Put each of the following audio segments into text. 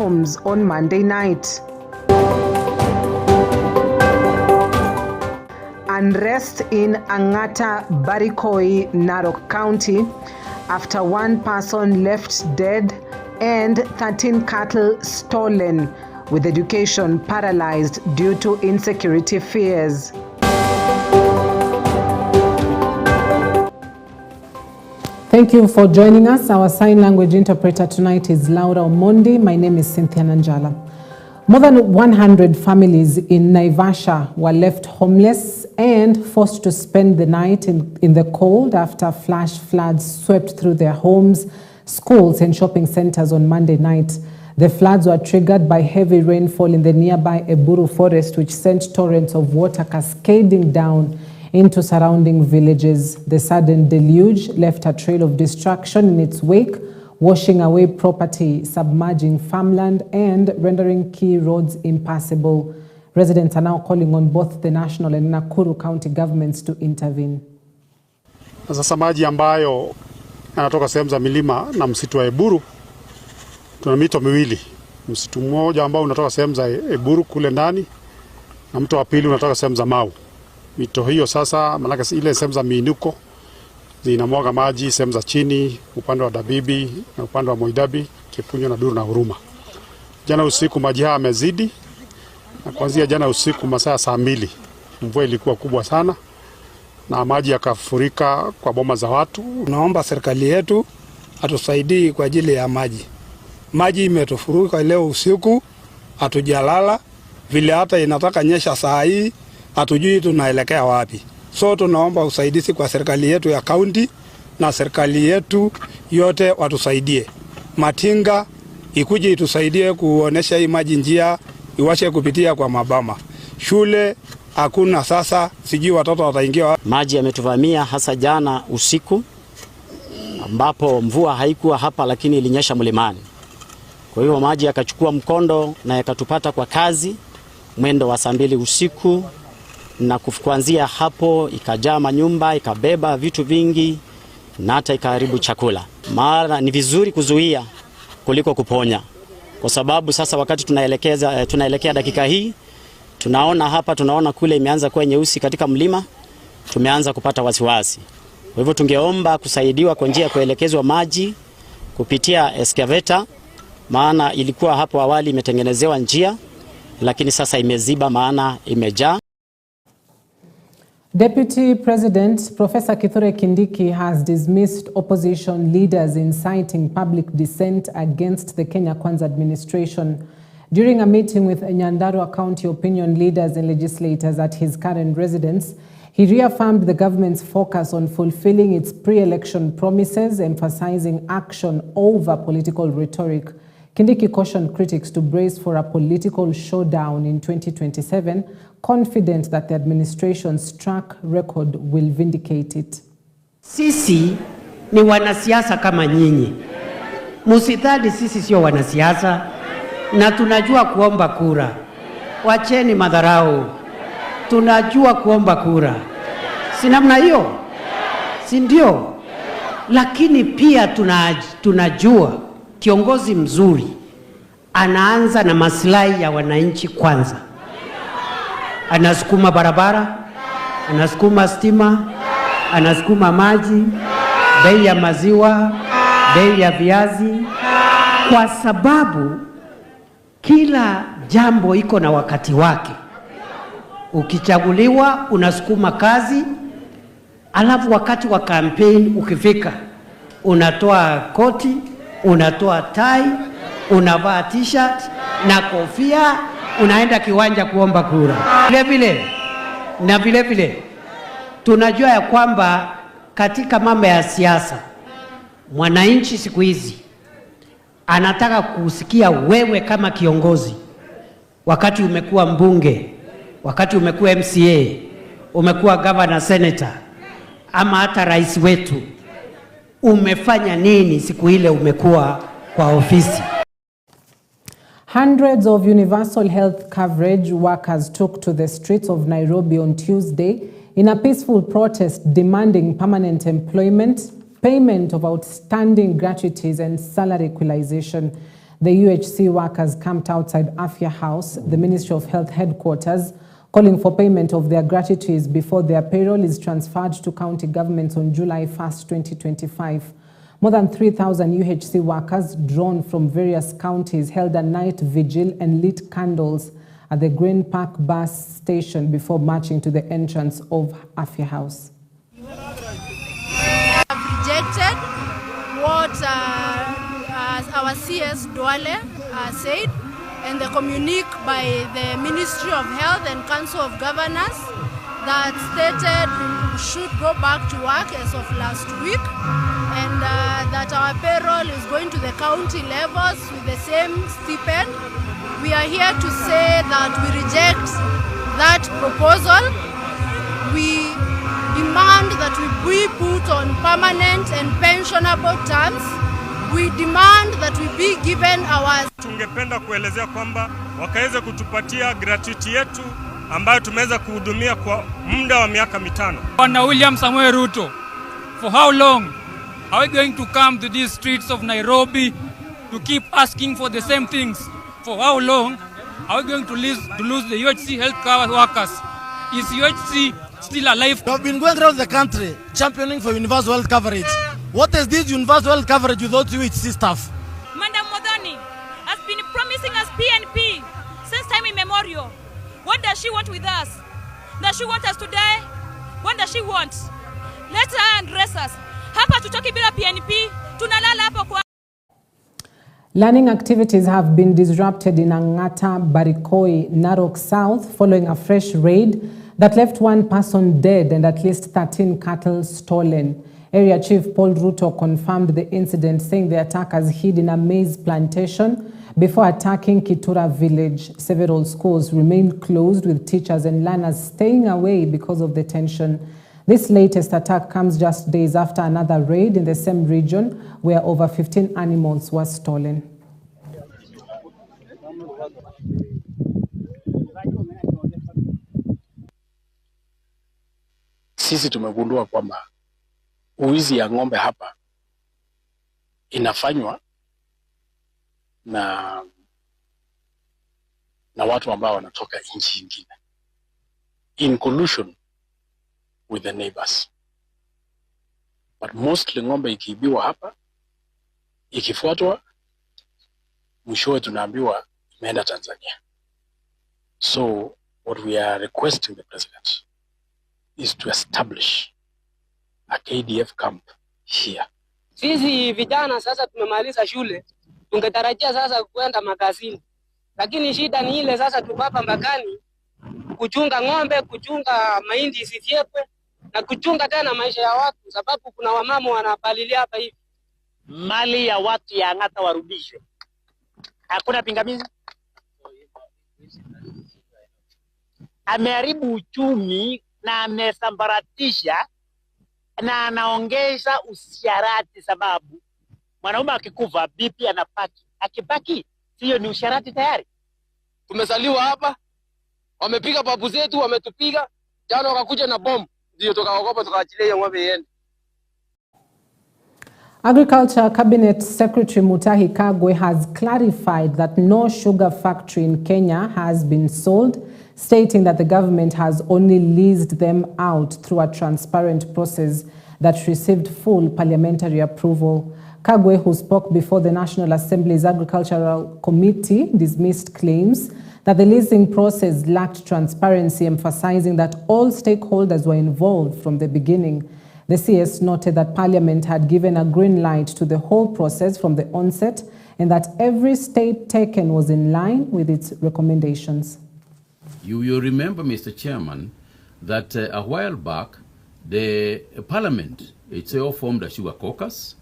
homes on Monday night. Unrest in Angata, Barikoi, Narok County after one person left dead and 13 cattle stolen, with education paralyzed due to insecurity fears. Thank you for joining us. Our sign language interpreter tonight is Laura Omondi. My name is Cynthia Nanjala. More than 100 families in Naivasha were left homeless and forced to spend the night in the cold after flash floods swept through their homes, schools and shopping centers on Monday night. The floods were triggered by heavy rainfall in the nearby Eburu forest, which sent torrents of water cascading down into surrounding villages. The sudden deluge left a trail of destruction in its wake, washing away property, submerging farmland, and rendering key roads impassable. Residents are now calling on both the national and Nakuru county governments to intervene. Sasa maji ambayo yanatoka sehemu za milima na msitu wa Eburu, tuna mito miwili. Msitu mmoja ambao unatoka sehemu za Eburu kule ndani, na mto wa pili unatoka sehemu za Mau. Mito hiyo sasa, manake ile sehemu za miinuko zinamwaga maji sehemu za chini, upande wa Dabibi na upande wa Moidabi, Kipunyo na Duru na Huruma. Jana usiku maji haya yamezidi, na kuanzia jana usiku masaa saa 2 mvua ilikuwa kubwa sana na maji yakafurika kwa boma za watu. Naomba serikali yetu atusaidie kwa ajili ya maji. Maji imetufurika leo usiku, hatujalala, vile hata inataka nyesha saa hii, hatujui tunaelekea wapi. So tunaomba usaidizi kwa serikali yetu ya kaunti na serikali yetu yote watusaidie. Matinga ikuje itusaidie kuonesha hii maji njia iwashe kupitia kwa mabama. Shule hakuna sasa, sijui watoto wataingia. Maji yametuvamia hasa jana usiku, ambapo mvua haikuwa hapa lakini ilinyesha mlimani. Kwa hiyo maji yakachukua mkondo na yakatupata kwa kazi mwendo wa saa 2 usiku, na kuanzia hapo ikajaa manyumba, ikabeba vitu vingi na hata ikaharibu chakula. Maana ni vizuri kuzuia kuliko kuponya, kwa sababu sasa wakati tunaelekea dakika hii, tunaona kule imeanza kuwa nyeusi katika mlima, tumeanza kupata wasiwasi. Kwa hivyo tungeomba kusaidiwa kwa njia ya kuelekezwa maji kupitia excavator, maana ilikuwa hapo awali imetengenezewa njia lakini sasa imeziba, maana imejaa. Deputy President Professor Kithure Kindiki has dismissed opposition leaders inciting public dissent against the Kenya Kwanza administration. During a meeting with Nyandarua County opinion leaders and legislators at his current residence, he reaffirmed the government's focus on fulfilling its pre-election promises, emphasizing action over political rhetoric. Kindiki cautioned critics to brace for a political showdown in 2027, confident that the administration's track record will vindicate it. Sisi ni wanasiasa kama nyinyi. Msidhani sisi sio wanasiasa na tunajua kuomba kura. Wacheni madharau. Tunajua kuomba kura. Si namna hiyo? Si ndio? Lakini pia tunajua kiongozi mzuri anaanza na maslahi ya wananchi kwanza. Anasukuma barabara, anasukuma stima, anasukuma maji, bei ya maziwa, bei ya viazi, kwa sababu kila jambo iko na wakati wake. Ukichaguliwa unasukuma kazi, alafu wakati wa campaign ukifika unatoa koti, unatoa tai, unavaa t-shirt na kofia, unaenda kiwanja kuomba kura. Vile vile tunajua ya kwamba katika mambo ya siasa, mwananchi siku hizi anataka kusikia wewe kama kiongozi, wakati umekuwa mbunge, wakati umekuwa MCA, umekuwa governor, senator, ama hata rais wetu, umefanya nini siku ile umekuwa kwa ofisi. Hundreds of universal health coverage workers took to the streets of Nairobi on Tuesday in a peaceful protest demanding permanent employment, payment of outstanding gratuities and salary equalization. The UHC workers camped outside Afya House, the Ministry of Health headquarters, calling for payment of their gratuities before their payroll is transferred to county governments on July 1st, 2025. More than 3,000 UHC workers drawn from various counties held a night vigil and lit candles at the Green Park bus station before marching to the entrance of Afya House. We have rejected what our CS Duale said, and the communique by the Ministry of Health and Council of Governors that stated we should go back to work as of last week, and that our payroll is going to the county levels with the same stipend. We are here to say that we reject that proposal. We demand that we be put on permanent and pensionable terms. We demand that we be given our... Tungependa kuelezea kwamba wakaweze kutupatia gratuity yetu ambayo tumeweza kuhudumia kwa muda wa miaka 5. Bwana William Samoei Ruto, for how long are we going to come to these streets of Nairobi to keep asking for the same things? For how long are we going to lose the UHC healthcare workers? Is UHC still alive? We have been going around the country championing for universal health coverage. What is this universal health coverage without UHC staff? Madam Modoni has been promising us PNP since time immemorial. What does she want with us? Does she want us to die? What does she want? Let her address us. Hapa tutoki bila PNP, tunalala hapa kwa... Learning activities have been disrupted in Angata, Barikoi, Narok South following a fresh raid that left one person dead and at least 13 cattle stolen. Area Chief Paul Ruto confirmed the incident, saying the attackers hid in a maize plantation before attacking Kitura village. Several schools remained closed, with teachers and learners staying away because of the tension. This latest attack comes just days after another raid in the same region where over 15 animals were stolen. Sisi tumegundua kwamba uwizi ya ng'ombe hapa inafanywa na watu ambao wanatoka nchi nyingine in collusion with the neighbors. But mostly ng'ombe ikiibiwa hapa, ikifuatwa, mwishowe tunaambiwa imeenda Tanzania. So what we are requesting the president is to establish a KDF camp here. Sisi vijana sasa tumemaliza shule, tungetarajia sasa kwenda makazini. Lakini shida ni ile sasa tuko hapa mbakani kuchunga ng'ombe, kuchunga mahindi isifyekwe na kuchunga tena maisha ya watu, sababu kuna wamama wanapalilia hapa hivi. Mali ya watu ya Angata warudishwe. Hakuna pingamizi. Ameharibu uchumi na amesambaratisha na anaongeza usharati, sababu mwanaume akikufa bibi anapaki. Akipaki sio ni usharati tayari. Tumezaliwa hapa, wamepiga babu zetu, wametupiga, jana wakakuja na bomu, ndio tukaogopa tukaachilia ng'ombe iende. Agriculture Cabinet Secretary Mutahi Kagwe has clarified that no sugar factory in Kenya has been sold, stating that the government has only leased them out through a transparent process that received full parliamentary approval. Kagwe, who spoke before the National Assembly's Agricultural Committee, dismissed claims that the leasing process lacked transparency, emphasizing that all stakeholders were involved from the beginning. The CS noted that Parliament had given a green light to the whole process from the onset and that every step taken was in line with its recommendations. You will remember, Mr. Chairman, that a while back, the Parliament itself formed a sugar caucus.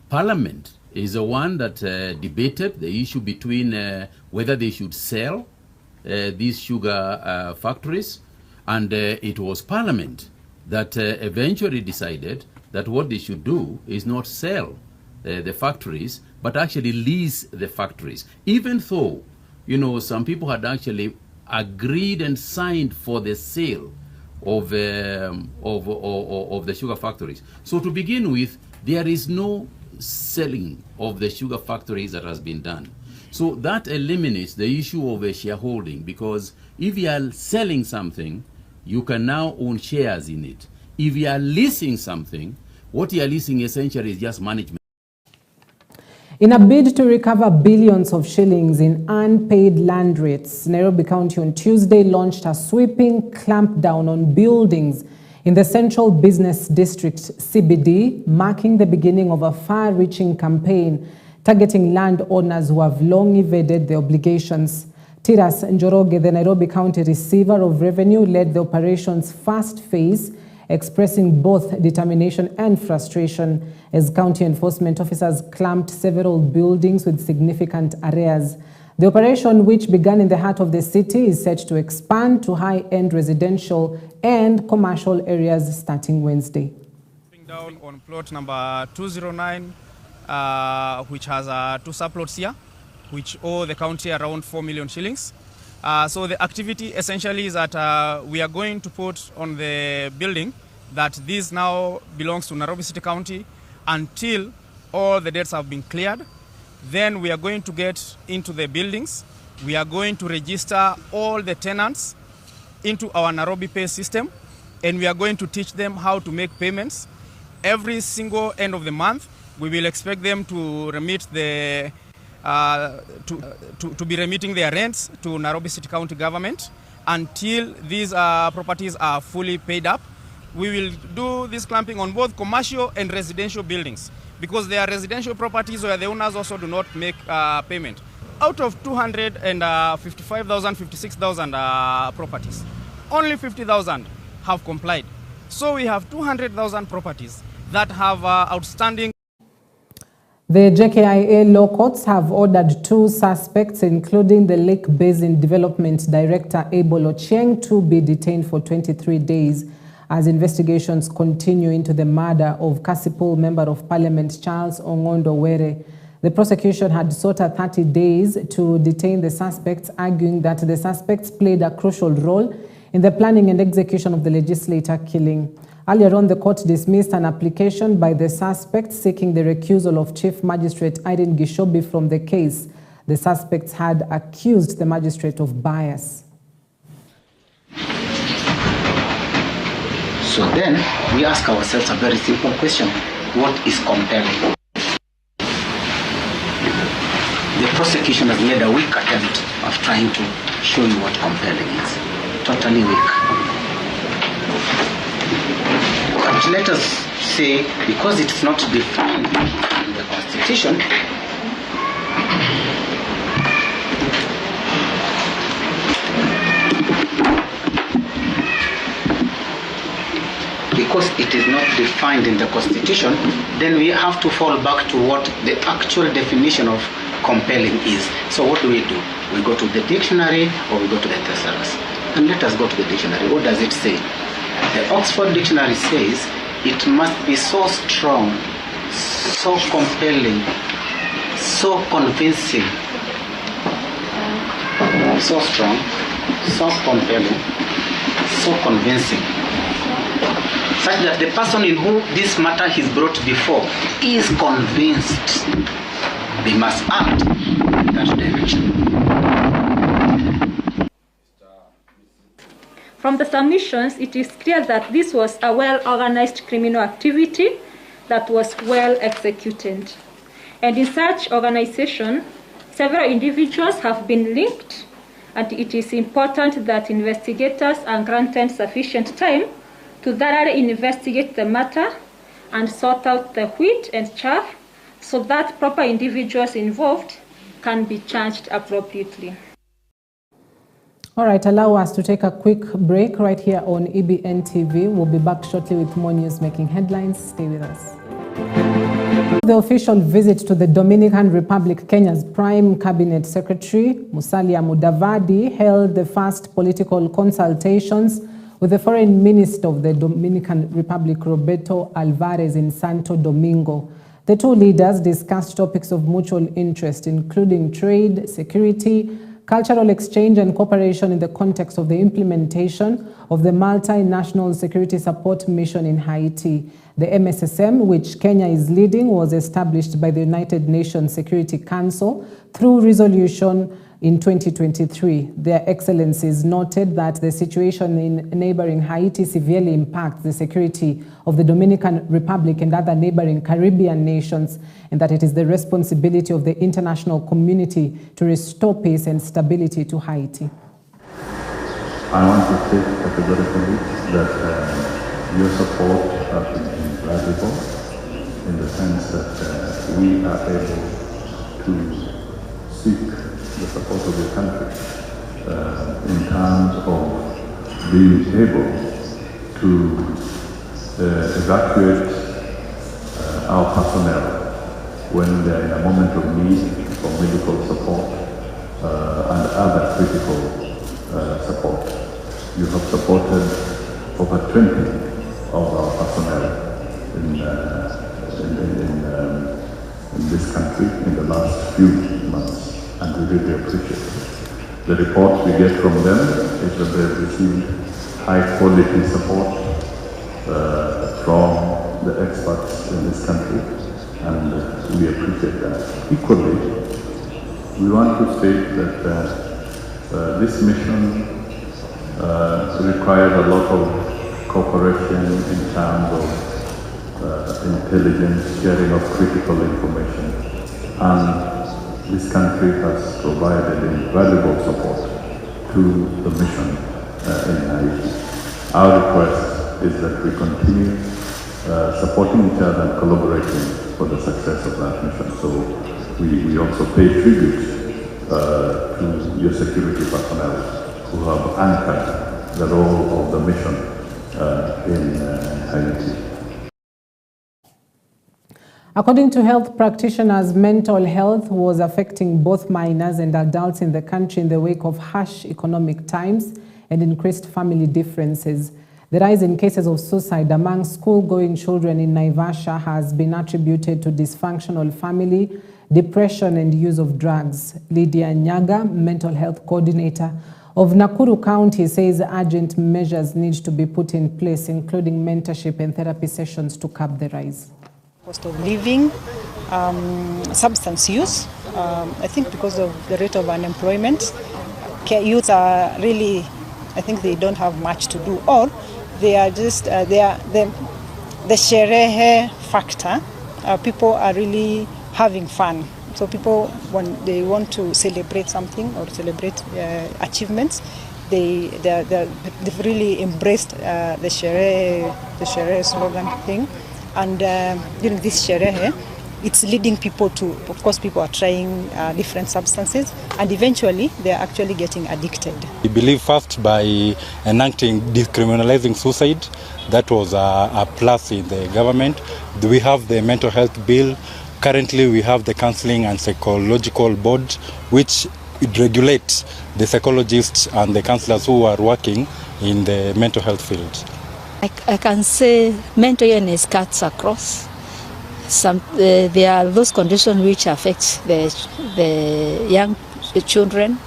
Parliament is the one that debated the issue between whether they should sell these sugar factories, and it was Parliament that eventually decided that what they should do is not sell the factories, but actually lease the factories. Even though, you know, some people had actually agreed and signed for the sale of the sugar factories. So to begin with, there is no selling of the sugar factories that has been done. So that eliminates the issue of a shareholding, because if you are selling something, you can now own shares in it. If you are leasing something, what you are leasing essentially is just management. In a bid to recover billions of shillings in unpaid land rates, Nairobi County on Tuesday launched a sweeping clampdown on buildings in the Central Business District CBD, marking the beginning of a far-reaching campaign targeting landowners who have long evaded their obligations. Tiras Njoroge, the Nairobi County Receiver of Revenue, led the operation's first phase, expressing both determination and frustration as county enforcement officers clamped several buildings with significant arrears. The operation, which began in the heart of the city, is set to expand to high-end residential and commercial areas starting Wednesday. Down on plot number 209, which has 2 subplots here, which owe the county around 4 million shillings. So the activity essentially is that we are going to put on the building that this now belongs to Nairobi City County until all the debts have been cleared. Then we are going to get into the buildings. We are going to register all the tenants into our Nairobi Pay system, and we are going to teach them how to make payments. Every single end of the month, we will expect them to remit the to be remitting their rents to Nairobi City County government until these properties are fully paid up. We will do this clamping on both commercial and residential buildings, because there are residential properties where the owners also do not make payment. Out of 255,000, 56,000 properties, only 50,000 have complied. So we have 200,000 properties that have outstanding. The JKIA law courts have ordered 2 suspects, including the Lake Basin Development Director Abel Ochieng, to be detained for 23 days as investigations continue into the murder of Kasipul Member of Parliament Charles Ongondo Were. The prosecution had sought 30 days to detain the suspects, arguing that the suspects played a crucial role in the planning and execution of the legislator killing. Earlier on, the court dismissed an application by the suspects seeking the recusal of Chief Magistrate Irene Gishobi from the case. The suspects had accused the magistrate of bias. So then we ask ourselves a very simple question: what is compelling? The prosecution has made a weak attempt of trying to show you what compelling is. Totally weak. But let us say, because it's not defined in the Constitution, then we have to fall back to what the actual definition of compelling is. So what do? We go to the dictionary or we go to the thesaurus? And let us go to the dictionary. What does it say? The Oxford Dictionary says it must be so strong, so compelling, so convincing, so strong, so compelling, so convincing, such that the person in whom this matter is brought before is convinced they must act in that direction. From the submissions, it is clear that this was a well-organized criminal activity that was well executed. And in such organization, several individuals have been linked, and it is important that investigators are granted sufficient time to thoroughly investigate the matter and sort out the wheat and chaff so that proper individuals involved can be charged appropriately. All right, allow us to take a quick break right here on EBN TV. We'll be back shortly with more news making headlines. Stay with us. The official visit to the Dominican Republic, Kenya's Prime Cabinet Secretary, Musalia Mudavadi, held the first political consultations with the Foreign Minister of the Dominican Republic, Roberto Alvarez, in Santo Domingo. The two leaders discussed topics of mutual interest, including trade, security, cultural exchange and cooperation in the context of the implementation of the Multinational Security Support Mission in Haiti. The MSSM, which Kenya is leading, was established by the United Nations Security Council through resolution in 2023. Their Excellencies noted that the situation in neighboring Haiti severely impacts the security of the Dominican Republic and other neighboring Caribbean nations, and that it is the responsibility of the international community to restore peace and stability to Haiti. I want to say categorically that your support has been invaluable in the sense that we are able to seek the support of the country in terms of being able to evacuate our personnel when they are in a moment of need for medical support and other critical support. You have supported over 20 of our personnel in this country in the last few months, and we really appreciate it. The reports we get from them is that they have received high quality support from the experts in this country, and we appreciate that. Equally, we want to state that this mission requires a lot of cooperation in terms of intelligence, sharing of critical information, and this country has provided invaluable support to the mission in Haiti. Our request is that we continue supporting each other and collaborating for the success of that mission. So we also pay tribute to your security personnel who have anchored the role of the mission in Haiti. According to health practitioners, mental health was affecting both minors and adults in the country in the wake of harsh economic times and increased family differences. The rise in cases of suicide among school-going children in Naivasha has been attributed to dysfunctional family, depression, and use of drugs. Lydia Nyaga, mental health coordinator of Nakuru County, says urgent measures need to be put in place, including mentorship and therapy sessions to curb the rise. Cost of living, substance use. I think because of the rate of unemployment, youth are really, I think they don't have much to do, or they are just, the sherehe factor, people are really having fun. So people, when they want to celebrate something or celebrate achievements, they've really embraced the sherehe slogan thing. And during this sherehe, it's leading people to, of course, people are trying different substances, and eventually they are actually getting addicted. We believe first by enacting decriminalizing suicide, that was a plus in the government. We have the mental health bill. Currently we have the counseling and psychological board, which it regulates the psychologists and the counselors who are working in the mental health field. I can say mental illness cuts across. There are those conditions which affect the young children.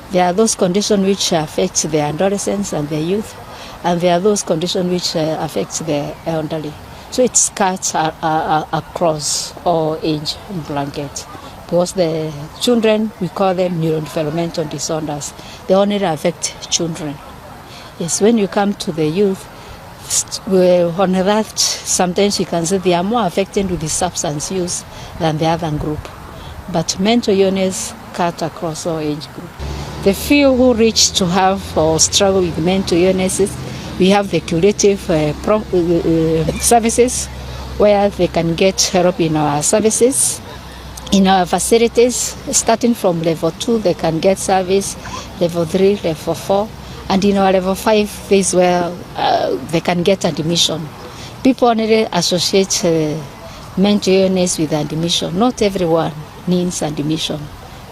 There are those conditions which affect the adolescents and the youth. And there are those conditions which affect the elderly. So it cuts across all age brackets. Because the children, we call them neurodevelopmental disorders. They only affect children. Yes, when you come to the youth, on that, sometimes you can say they are more affected with the substance use than the other group. But mental illness cut across all age group. The few who reach to have or struggle with mental illnesses, we have the curative services where they can get help in our services. In our facilities, starting from level 2, they can get service, level 3, level 4. And in our level 5, there is where they can get admission. People only associate mental illness with admission. Not everyone needs admission,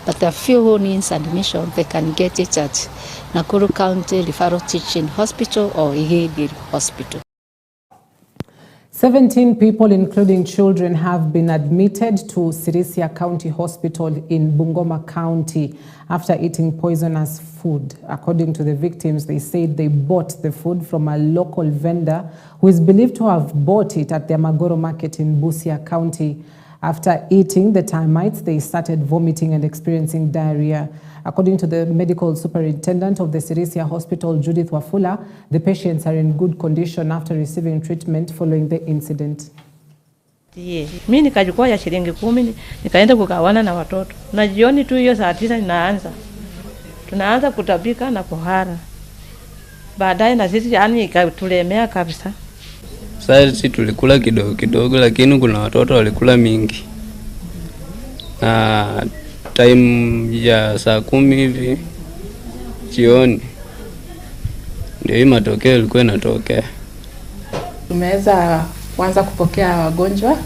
but the few who needs admission, they can get it at Nakuru County Referral Teaching Hospital or Igidi Hospital. 17 people, including children, have been admitted to Sirisia County Hospital in Bungoma County after eating poisonous food. According to the victims, they said they bought the food from a local vendor who is believed to have bought it at the Magoro market in Busia County. After eating the termites, they started vomiting and experiencing diarrhea. According to the medical superintendent of the Sirisia Hospital, Judith Wafula, the patients are in good condition after receiving treatment following the incident. Mimi nikachukua ya shilingi 10 nikaenda kugawana na watoto. Na jioni tu hiyo saa 9 tunaanza kutabika na kuhara. Baadaye na sisi yani ikatulemea kabisa. Sasa tulikula kidogo kidogo, lakini kuna watoto walikula mingi. Na time ya saa 10 hivi jioni ndio hii matokeo yalikuwa yanatokea. Tumeweza kuanza kupokea wagonjwa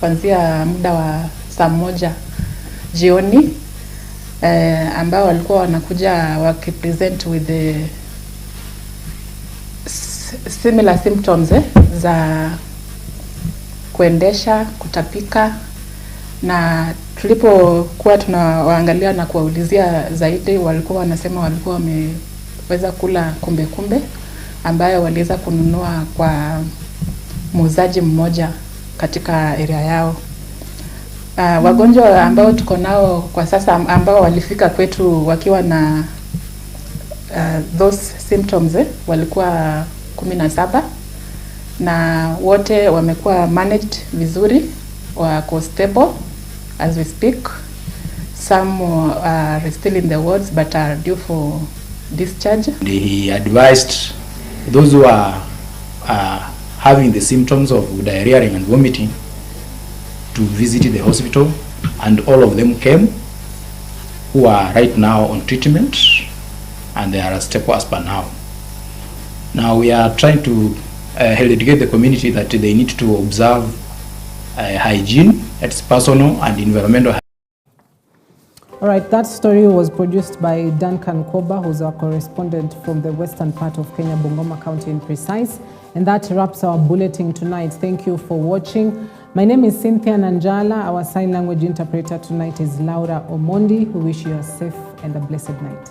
kuanzia muda wa saa 1 jioni ambao walikuwa wanakuja wakipresent with the similar symptoms za kuendesha, kutapika, na tulipokuwa tunawaangalia na kuwaulizia zaidi, walikuwa wanasema walikuwa wameweza kula kumbe ambayo waliweza kununua kwa muuzaji mmoja katika area yao. Wagonjwa ambao tuko nao kwa sasa ambao walifika kwetu wakiwa na those symptoms walikuwa 17 na wote wamekuwa managed vizuri, wako stable as we speak. Some are still in the wards but are due for discharge. He advised those who are having the symptoms of diarrhea and vomiting to visit the hospital, and all of them came, who are right now on treatment, and they are stable as per now. Now we are trying to educate the community that they need to observe hygiene, it's personal and environmental. All right, that story was produced by Duncan Koba, who's our correspondent from the western part of Kenya, Bungoma County in precise. And that wraps our bulletin tonight. Thank you for watching. My name is Cynthia Nanjala. Our sign language interpreter tonight is Laura Omondi. We wish you a safe and a blessed night.